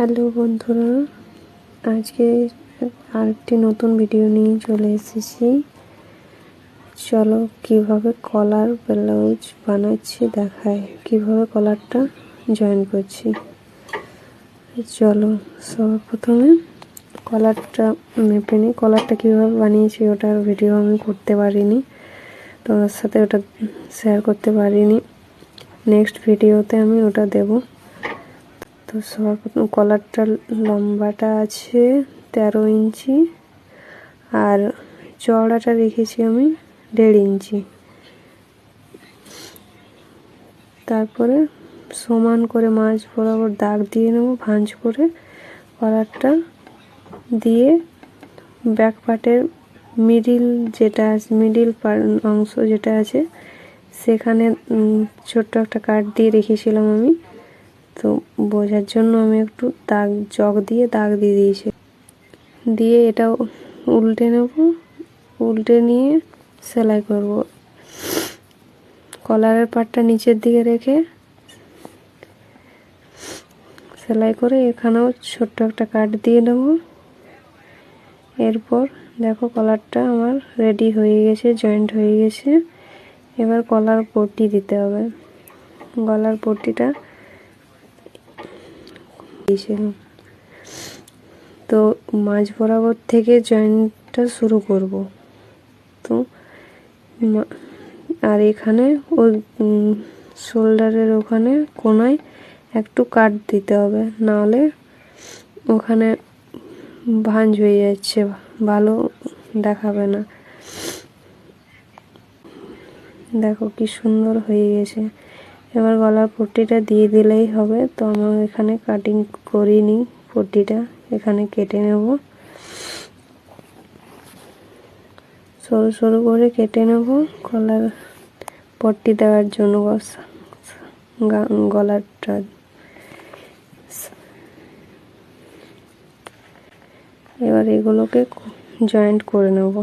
Hello বন্ধুরা, আজকে আরেকটি নতুন ভিডিও নিয়ে চলে এসেছি। চলো কিভাবে কলার ব্লাউজ বানাচ্ছি দেখাই, কিভাবে কলারটা জয়েন করছি। চলো সবার প্রথমে কলারটা মেপে নিই। কলারটা কীভাবে বানিয়েছি ওটার ভিডিও আমি করতে পারিনি, তোমার সাথে ওটা শেয়ার করতে পারিনি। নেক্সট ভিডিওতে আমি ওটা দেব। তো সবার প্রথম কলারটার লম্বাটা আছে 13 ইঞ্চি আর চওড়াটা রেখেছি আমি 1.5 ইঞ্চি। তারপরে সমান করে মাঝ বরাবর দাগ দিয়ে নেব, ভাঁজ করে কলারটা দিয়ে ব্যাক পার্টের মিডিল অংশ যেটা আছে সেখানে ছোট্ট একটা কাট দিয়ে রেখেছিলাম আমি। তো বোঝার জন্য আমি একটু চক দিয়ে দাগ দিয়ে দিয়েছি। দিয়ে এটা উল্টে নেব, উল্টে নিয়ে সেলাই করব। কলারের পাটটা নিচের দিকে রেখে সেলাই করে এখানেও ছোট্ট একটা কাট দিয়ে নেব। এরপর দেখো কলারটা আমার রেডি হয়ে গেছে, জয়েন্ট হয়ে গেছে। এবার কলার পট্টি দিতে হবে। গলার পট্টিটা তো মাঝ বরাবর থেকে জয়েন্টটা শুরু করব। তো আর এখানে ওই শোল্ডারের ওখানে কোনায় একটু কাট দিতে হবে, নাহলে ওখানে ভাঁজ হয়ে যাচ্ছে, ভালো দেখাবে না। দেখো কি সুন্দর হয়ে গেছে। এবার গলার পট্টিটা দিয়ে দিলেই হবে। তো আমার এখানে কাটিং করিনি, পট্টিটা এখানে কেটে নেব, সরু সরু করে কেটে নেব গলার পট্টি দেওয়ার জন্য গলারটা। এবার এগুলোকে জয়েন্ট করে নেব।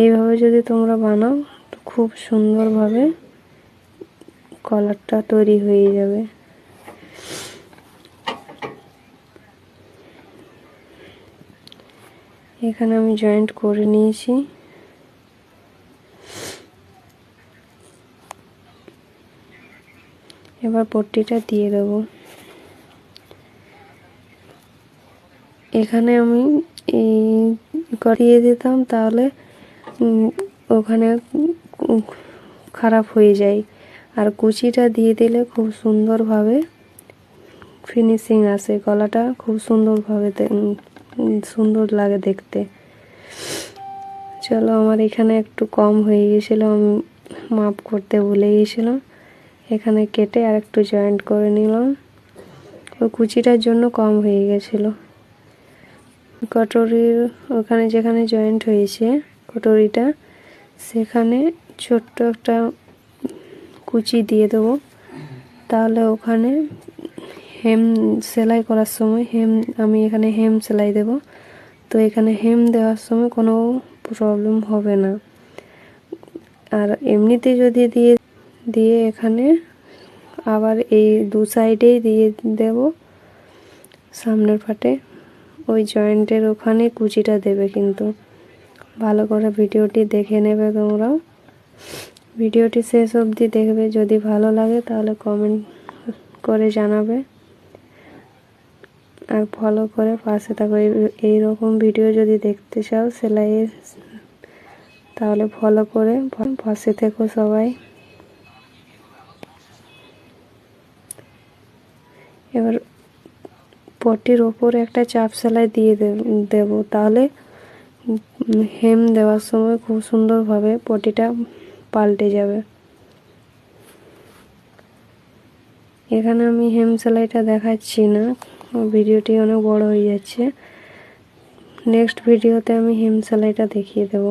এইভাবে যদি তোমরা বানাও তো খুব সুন্দরভাবে কলারটা তৈরি হয়ে যাবে। এখানে আমি জয়েন্ট করে নিয়েছি। এবার পট্টিটা দিয়ে দেব। এখানে আমি করিয়ে দিতাম, তাহলে ওখানে খারাপ হয়ে যায়। আর কুচিটা দিয়ে দিলে খুব সুন্দরভাবে ফিনিশিং আসে, গলাটা খুব সুন্দর লাগে দেখতে। চলো আমার এখানে একটু কম হয়ে গেছিলো, আমি মাপ করতে ভুলে গেছিলাম। এখানে কেটে আর একটু জয়েন্ট করে নিলাম, ওই কুচিটার জন্য কম হয়ে গেছিলো। কটরির ওখানে যেখানে জয়েন্ট হয়েছে কটরিটা, সেখানে ছোট্ট একটা কুচি দিয়ে দেবো। তাহলে ওখানে হেম সেলাই করার সময় আমি এখানে হেম সেলাই দেব। তো এখানে হেম দেওয়ার সময় কোনো প্রবলেম হবে না। আর এমনিতে যদি দিয়ে এখানে আবার এই দু সাইডেই দিয়ে দেব সামনের পাটে, ওই জয়েন্টের ওখানে কুচিটা দেবে। কিন্তু ভালো করে ভিডিওটি দেখে নেবে তোমরাও, ভিডিওটি শেষ অবধি দেখবে। যদি ভালো লাগে তাহলে কমেন্ট করে জানাবে আর ফলো করে পাশে থাকো। এইরকম ভিডিও যদি দেখতে চাও সেলাইয়ের, তাহলে ফলো করে পাশে থেকো সবাই। এবার পট্টির ওপরে একটা চাপ সেলাই দিয়ে দেব, তাহলে হেম দেওয়ার সময় খুব সুন্দরভাবে পট্টিটা পাল্টে যাবে। এখানে আমি হেম সেলাইটা দেখাচ্ছি না, ভিডিওটি অনেক বড় হয়ে যাচ্ছে। নেক্সট ভিডিওতে আমি হেম সেলাইটা দেখিয়ে দেব।